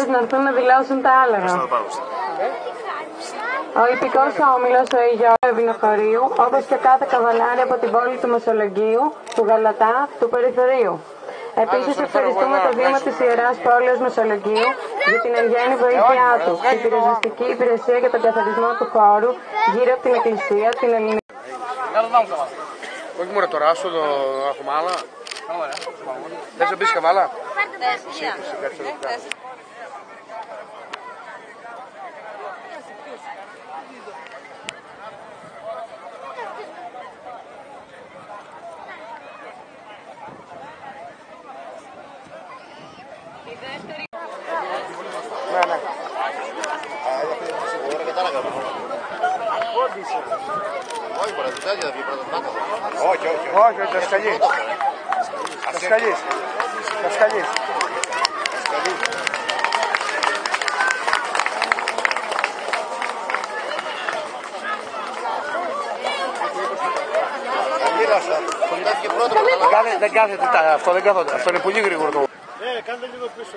πρωταγωνιστές να έρθουν να δηλώσουν τα άλογα. Ο υπηκός όμιλος, ο Αιγιώργου Βινοχωρίου, όπως και κάθε καβαλάρι από την πόλη του Μεσολογγίου, του Γαλατά, του Περιθωρίου. Επίσης ευχαριστούμε το Δήμο της Ιεράς Πόλεως Μεσολογγίου για την εγγένη βοήθειά του, την πυροσβεστική υπηρεσία για τον καθαρισμό του χώρου γύρω από την Εκκλησία, την ελληνική. Όχι μόνο το ράσο, το αχουμάλα. Θες να μπεις καβάλα? Ναι. Όχι, θα σκαλείς. Θα σκαλείς. Δεν κάθεται αυτό, δεν κάθονται. Αυτό είναι πολύ γρήγορο. Κάντε λίγο πίσω.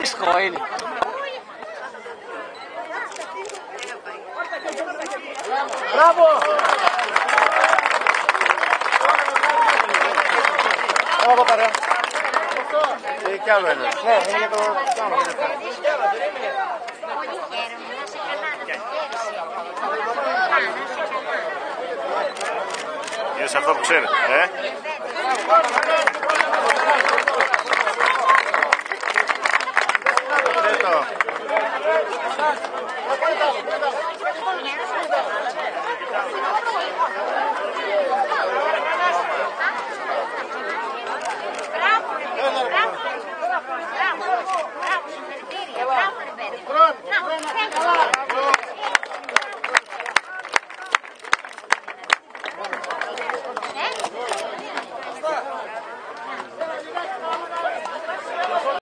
Israel. Bravo! Bravo, παρέα. Κι άλλο ένα. Ναι, είναι για το κάνω. Είναι σε αυτό που ξέρετε, Εδώ.